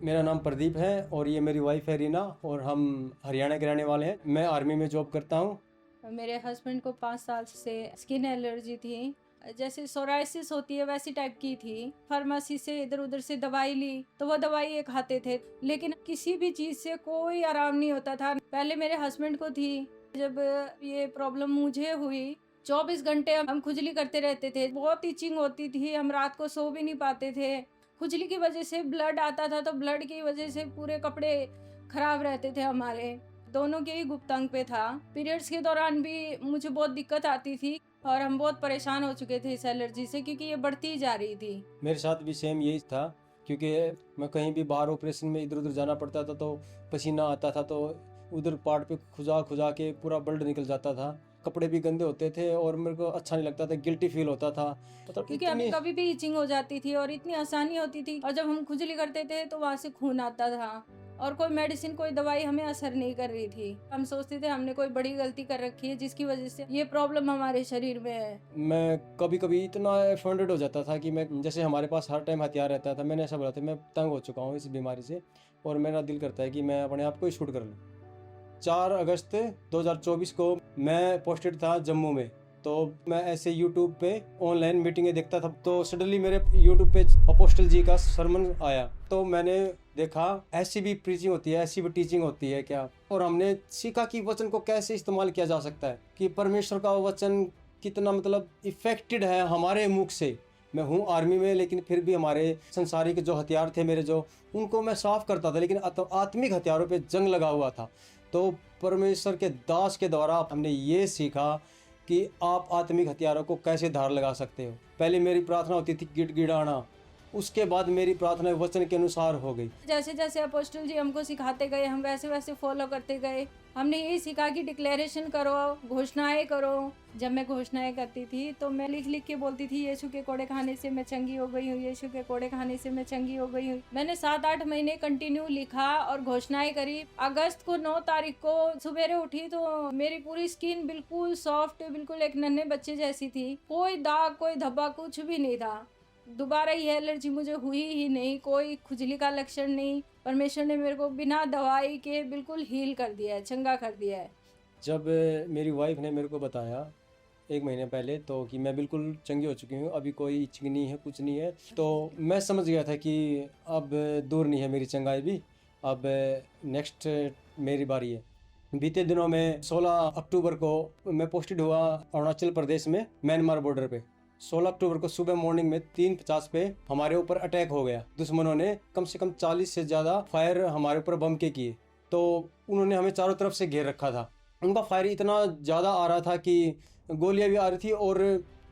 मेरा नाम प्रदीप है और ये मेरी वाइफ है रीना और हम हरियाणा के रहने वाले हैं। मैं आर्मी में जॉब करता हूँ। मेरे हस्बैंड को 5 साल से स्किन एलर्जी थी, जैसे सोराइसिस होती है वैसी टाइप की थी। फार्मेसी से इधर उधर से दवाई ली तो वो दवाई ये खाते थे, लेकिन किसी भी चीज से कोई आराम नहीं होता था। पहले मेरे हस्बैंड को थी, जब ये प्रॉब्लम मुझे हुई 24 घंटे हम खुजली करते रहते थे, बहुत इचिंग होती थी, हम रात को सो भी नहीं पाते थे। खुजली की वजह से ब्लड आता था तो ब्लड की वजह से पूरे कपड़े खराब रहते थे हमारे। दोनों के ही गुप्त अंग पे था। पीरियड्स के दौरान भी मुझे बहुत दिक्कत आती थी और हम बहुत परेशान हो चुके थे इस एलर्जी से, क्योंकि ये बढ़ती ही जा रही थी। मेरे साथ भी सेम यही था, क्योंकि मैं कहीं भी बाहर ऑपरेशन में इधर उधर जाना पड़ता था तो पसीना आता था, तो उधर पार्ट पे खुजा खुजा के पूरा ब्लड निकल जाता था। कपड़े भी गंदे होते थे और मेरे को अच्छा नहीं लगता था, गिल्टी फील होता था। मतलब क्योंकि हमें इतनी कभी भी इचिंग हो जाती थी और इतनी आसानी होती थी, और जब हम खुजली करते थे तो वहाँ से खून आता था और कोई मेडिसिन कोई दवाई हमें असर नहीं कर रही थी। हम सोचते थे हमने कोई बड़ी गलती कर रखी है जिसकी वजह से ये प्रॉब्लम हमारे शरीर में है। मैं कभी कभी इतना ऑफेंडेड हो जाता था कि मैं, जैसे हमारे पास हर टाइम हथियार रहता था, मैंने ऐसा बोला था मैं तंग हो चुका हूँ इस बीमारी से और मेरा दिल करता है कि मैं अपने आप को ही शूट कर लूँ। 4 अगस्त 2024 को मैं पोस्टेड था जम्मू में, तो मैं ऐसे यूट्यूब पे ऑनलाइन मीटिंगें देखता था, तो सडनली मेरे यूट्यूब पे अपोस्टल जी का सरमन आया, तो मैंने देखा ऐसी भी प्रीचिंग होती है, ऐसी भी टीचिंग होती है क्या। और हमने सीखा कि वचन को कैसे इस्तेमाल किया जा सकता है, कि परमेश्वर का वचन कितना मतलब इफेक्टेड है हमारे मुख से। मैं हूँ आर्मी में, लेकिन फिर भी हमारे संसारिक जो हथियार थे मेरे, जो उनको मैं साफ करता था, लेकिन आत्मिक हथियारों पे जंग लगा हुआ था। तो परमेश्वर के दास के द्वारा हमने ये सीखा कि आप आत्मिक हथियारों को कैसे धार लगा सकते हो। पहले मेरी प्रार्थना होती थी गिड़गिड़ाना, उसके बाद मेरी प्रार्थना वचन के अनुसार हो गई। जैसे जैसे अपोस्टल जी हमको सिखाते गए हम वैसे वैसे फॉलो करते गए। हमने यही सीखा कि डिक्लेरेशन करो, घोषणाएं करो। जब मैं घोषणाएं करती थी तो मैं लिख लिख के बोलती थी, यीशु के कोड़े खाने से मैं चंगी हो गई हूँ, यीशु के कोड़े खाने से मैं चंगी हो गई हूँ। मैंने 7-8 महीने कंटिन्यू लिखा और घोषणाएं करी। अगस्त को 9 तारीख को सवेरे उठी तो मेरी पूरी स्किन बिल्कुल सॉफ्ट, बिल्कुल एक नन्हे बच्चे जैसी थी। कोई दाग, कोई धब्बा, कुछ भी नहीं था। दोबारा ये एलर्जी मुझे हुई ही नहीं, कोई खुजली का लक्षण नहीं। परमेश्वर ने मेरे को बिना दवाई के बिल्कुल हील कर दिया है, चंगा कर दिया है। जब मेरी वाइफ ने मेरे को बताया 1 महीने पहले तो कि मैं बिल्कुल चंगी हो चुकी हूँ, अभी कोई इचिंग नहीं है, कुछ नहीं है, तो मैं समझ गया था कि अब दूर नहीं है मेरी चंगाई भी, अब नेक्स्ट मेरी बारी है। बीते दिनों में 16 अक्टूबर को मैं पोस्टेड हुआ अरुणाचल प्रदेश में, म्यांमार बॉर्डर पे। 16 अक्टूबर को सुबह मॉर्निंग में 3:50 पे हमारे ऊपर अटैक हो गया। दुश्मनों ने कम से कम 40 से ज़्यादा फायर हमारे ऊपर बम के किए, तो उन्होंने हमें चारों तरफ से घेर रखा था। उनका फायर इतना ज़्यादा आ रहा था कि गोलियां भी आ रही थी और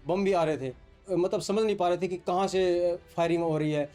बम भी आ रहे थे, मतलब समझ नहीं पा रहे थे कि कहाँ से फायरिंग हो रही है।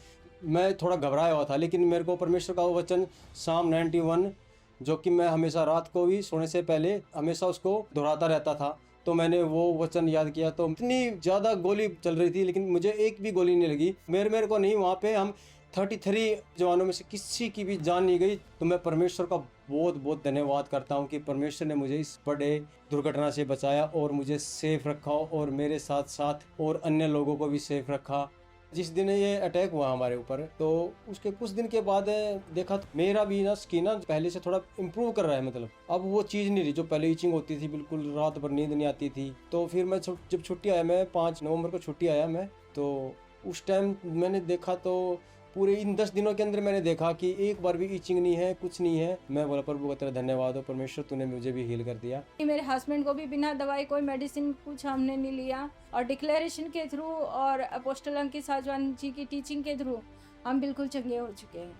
मैं थोड़ा घबराया हुआ था, लेकिन मेरे को परमेश्वर का वो वचन साम 91, जो कि मैं हमेशा रात को भी सोने से पहले हमेशा उसको दोहराता रहता था, तो मैंने वो वचन याद किया। तो इतनी ज़्यादा गोली चल रही थी लेकिन मुझे एक भी गोली नहीं लगी, मेरे को नहीं। वहाँ पे हम 33 जवानों में से किसी की भी जान नहीं गई। तो मैं परमेश्वर का बहुत बहुत धन्यवाद करता हूँ कि परमेश्वर ने मुझे इस बड़े दुर्घटना से बचाया और मुझे सेफ रखा और मेरे साथ साथ और अन्य लोगों को भी सेफ रखा। जिस दिन ये अटैक हुआ हमारे ऊपर, तो उसके कुछ दिन के बाद देखा तो मेरा भी ना स्किन ना पहले से थोड़ा इम्प्रूव कर रहा है। मतलब अब वो चीज़ नहीं रही जो पहले इचिंग होती थी, बिल्कुल रात भर नींद नहीं आती थी। तो फिर मैं जब छुट्टी आया, मैं 5 नवंबर को छुट्टी आया मैं, तो उस टाइम मैंने देखा तो पूरे इन 10 दिनों के अंदर मैंने देखा कि एक बार भी इचिंग नहीं है, कुछ नहीं है। मैं बोला प्रभु का तेरा धन्यवाद हो परमेश्वर, तूने मुझे भी हील कर दिया। मेरे हस्बैंड को भी बिना दवाई कोई मेडिसिन कुछ हमने नहीं लिया, और डिक्लेरेशन के थ्रू और अपोस्टल अंकित साजवान जी की टीचिंग के थ्रू हम बिल्कुल चंगे हो चुके हैं।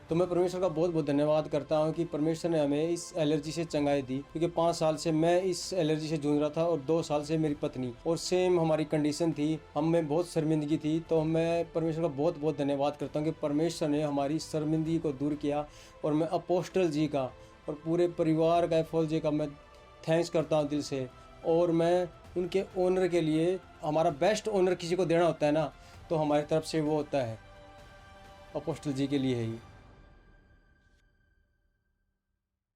तो मैं परमेश्वर का बहुत बहुत धन्यवाद करता हूँ कि परमेश्वर ने हमें इस एलर्जी से चंगाई दी, क्योंकि 5 साल से मैं इस एलर्जी से जूझ रहा था और 2 साल से मेरी पत्नी, और सेम हमारी कंडीशन थी, हमें बहुत शर्मिंदगी थी। तो मैं परमेश्वर का बहुत बहुत धन्यवाद करता हूँ कि परमेश्वर ने हमारी शर्मिंदगी को दूर किया। और मैं अपोस्टल जी का और पूरे परिवार का, एफोल जी का मैं थैंक्स करता हूँ दिल से। और मैं उनके ऑनर के लिए, हमारा बेस्ट ऑनर किसी को देना होता है ना, तो हमारी तरफ से वो होता है अपोस्टल जी के लिए है ही।